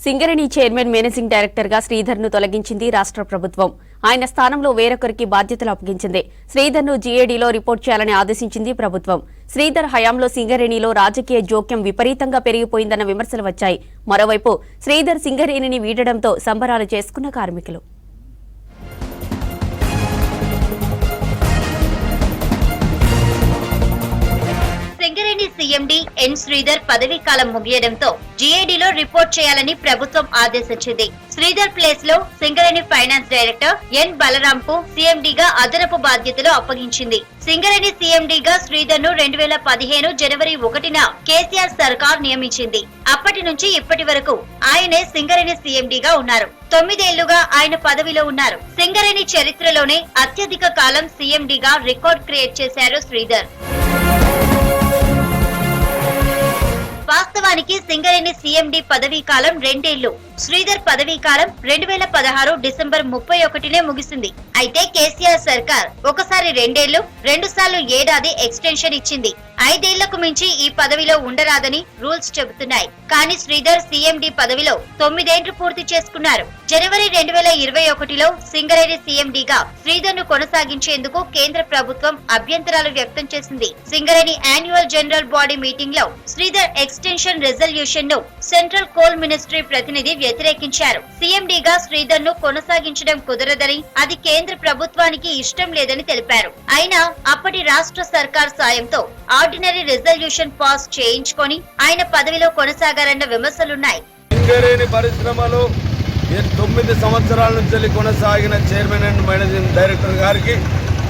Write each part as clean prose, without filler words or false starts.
Singareni chairman managing director గా శ్రీధర్ ను తొలగించింది రాష్ట్ర ప్రభుత్వం. ఆయన స్థానంలో వేరొకరికి బాధ్యతలు అప్పగించింది. శ్రీధర్ ను జీఏడీలో రిపోర్ట్ చేయాలని ఆదేశించింది ప్రభుత్వం. శ్రీధర్ హయాంలో సింగరేణిలో రాజకీయ జోక్యం విపరీతంగా పెరిగిపోయిందన్న విమర్శలు వచ్చాయి. మరోవైపు శ్రీధర్ సింగరేణిని వీడడంతో సంబరాలు చేసుకున్న కార్మికులు. సింగరేణి సీఎండీ ఎన్ శ్రీధర్ పదవీ కాలం ముగియడంతో జీఏడీలో రిపోర్ట్ చేయాలని ప్రభుత్వం ఆదేశించింది. శ్రీధర్ ప్లేస్ లో Singareni finance director N Balaram కు సీఎండీగా అదనపు బాధ్యతలు అప్పగించింది. సింగరేణి సీఎండీగా శ్రీధర్ ను 2015 జనవరి 1న కేసీఆర్ సర్కార్ నియమించింది. అప్పటి నుంచి ఇప్పటి వరకు ఆయనే సింగరేణి సీఎండీగా ఉన్నారు. 9 ఏళ్లుగా ఆయన పదవిలో ఉన్నారు. సింగరేణి చరిత్రలోనే అత్యధిక కాలం సీఎండీగా రికార్డ్ క్రియేట్ చేశారు శ్రీధర్. వాస్తవానికి సింగరేణి సీఎండీ పదవీ కాలం 2 ఏళ్లు. శ్రీధర్ పదవీ కాలం 2016 డిసెంబర్ 31నే ముగిసింది. అయితే కేసీఆర్ సర్కార్ ఒకసారి 2 ఏళ్లు, 2 సార్లు ఏడాది ఎక్స్టెన్షన్ ఇచ్చింది. 5 ఏళ్లకు మించి ఈ పదవిలో ఉండరాదని రూల్స్ చెబుతున్నాయి. కానీ శ్రీధర్ సీఎండీ పదవిలో 9 ఏళ్లు పూర్తి చేసుకున్నారు. జనవరి 2021లో సింగరేణి సీఎండీగా శ్రీధర్ ను కొనసాగించేందుకు కేంద్ర ప్రభుత్వం అభ్యంతరాలు వ్యక్తం చేసింది. Singareni annual general body meeting లో శ్రీధర్ ఎక్స్టెన్షన్ రెజల్యూషన్ ను సెంట్రల్ కోల్ మినిస్ట్రీ ప్రతినిధి వ్యతిరేకించారు. సీఎండీగా శ్రీధర్ ను కొనసాగించడం కుదరదని, అది కేంద్ర ప్రభుత్వానికి ఇష్టం లేదని తెలిపారు. అయినా అప్పటి రాష్ట్ర సర్కార్ సాయంతో ఆర్డినరీ రెజల్యూషన్ పాస్ చేయించుకొని ఆయన పదవిలో కొనసాగారన్న విమర్శలున్నాయి. సింగరేణి పరిశ్రమలో 9 సంవత్సరాల నుంచి కొనసాగిన చైర్మన్ అండ్ మేనేజింగ్ డైరెక్టర్ గారికి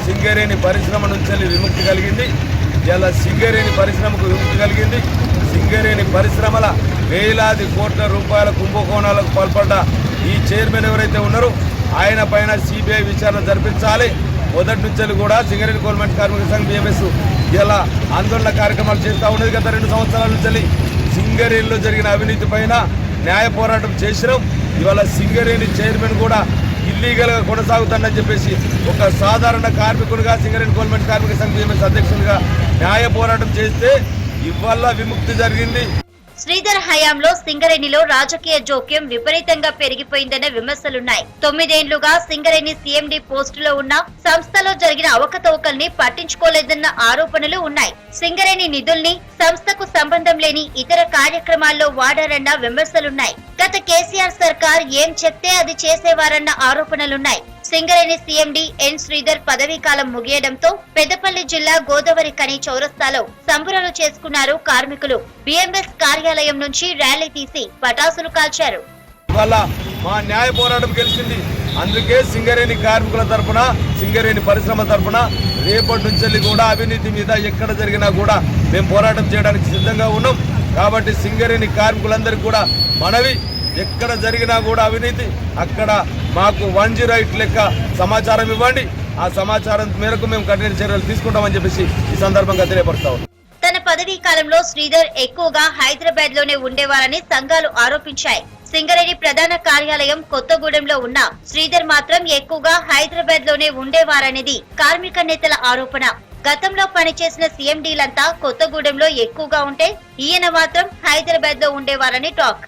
సింగరేణి పరిశ్రమ నుంచి విముక్తి కలిగింది. ఇలా సింగరేణి పరిశ్రమకు విముక్తి కలిగింది. సింగరేణి పరిశ్రమల వేలాది కోట్ల రూపాయల కుంభకోణాలకు పాల్పడ్డ ఈ చైర్మన్ ఎవరైతే ఉన్నారో ఆయన పైన సిబిఐ విచారణ జరిపించాలి. మొదటి నుంచి కూడా సింగరేణి గవర్నమెంట్ కార్మిక సంఘం బిఎంఎస్ ఇలా ఆందోళన కార్యక్రమాలు చేస్తూ ఉన్నది. గత 2 సంవత్సరాల నుంచి సింగరేణిలో జరిగిన అవినీతి పైన న్యాయ పోరాటం చేసినాం. ఇవాళ సింగరేణి చైర్మన్ కూడా ఇల్లీగల్ గా కొనసాగుతుందని చెప్పేసి ఒక సాధారణ కార్మికునిగా సింగరేణి గవర్నమెంట్ కార్మిక సంఘం బిఎంఎస్ అధ్యక్షునిగా న్యాయ పోరాటం చేస్తే ఇవాళ విముక్తి జరిగింది. శ్రీధర్ హయాంలో సింగరేణిలో రాజకీయ జోక్యం విపరీతంగా పెరిగిపోయిందనే విమర్శలున్నాయి. 9 ఏళ్లుగా సింగరేణి సీఎండీ పోస్టులో ఉన్న సంస్థలో జరిగిన అవకతవకల్ని పట్టించుకోలేదన్న ఆరోపణలు ఉన్నాయి. సింగరేణి నిధుల్ని సంస్థకు సంబంధం లేని ఇతర కార్యక్రమాల్లో వాడారన్న విమర్శలున్నాయి. గత కేసీఆర్ సర్కార్ ఏం చెప్తే అది చేసేవారన్న ఆరోపణలున్నాయి. సింగరేణి సీఎండీ ఎన్ శ్రీధర్ పదవీ కాలం ముగియడంతో పెద్దపల్లి జిల్లా గోదావరి ఖని చౌరస్తాలో సంబరాలు చేసుకున్నారు కార్మికులు. బిఎంఎస్ కార్యాలయం నుంచి ర్యాలీ తీసి పటాసులు కాల్చారు. మా న్యాయ పోరాటం గెలిచింది. అందుకే సింగరేణి కార్మికుల తరఫున, సింగరేణి పరిశ్రమ తరఫున రేపటి నుంచి కూడా అవినీతి మీద ఎక్కడ జరిగినా కూడా మేము పోరాటం చేయడానికి సిద్ధంగా ఉన్నాం. కాబట్టి సింగరేణి కార్మికులందరికీ కూడా మనవి, ఎక్కడ జరిగినా కూడా అవినీతి అక్కడ మాకు 108 లెక్క సమాచారం ఇవ్వండి. ఆ సమాచారం మేరకు మేము కఠిన చర్యలు తీసుకుంటామని చెప్పేసి ఈ సందర్భంగా తెలియపరుస్తాం. తన పదవీ కాలంలో శ్రీధర్ ఎక్కువగా హైదరాబాద్ లోనే ఉండేవారని సంఘాలు ఆరోపించాయి. సింగరేణి ప్రధాన కార్యాలయం కొత్తగూడెంలో ఉన్న శ్రీధర్ మాత్రం ఎక్కువగా హైదరాబాద్ లోనే ఉండేవారనేది కార్మిక నేతల ఆరోపణ. గతంలో పనిచేసిన సీఎండీలంతా కొత్తగూడెంలో ఎక్కువగా ఉంటే ఈయన మాత్రం హైదరాబాద్ లో ఉండేవారని టాక్.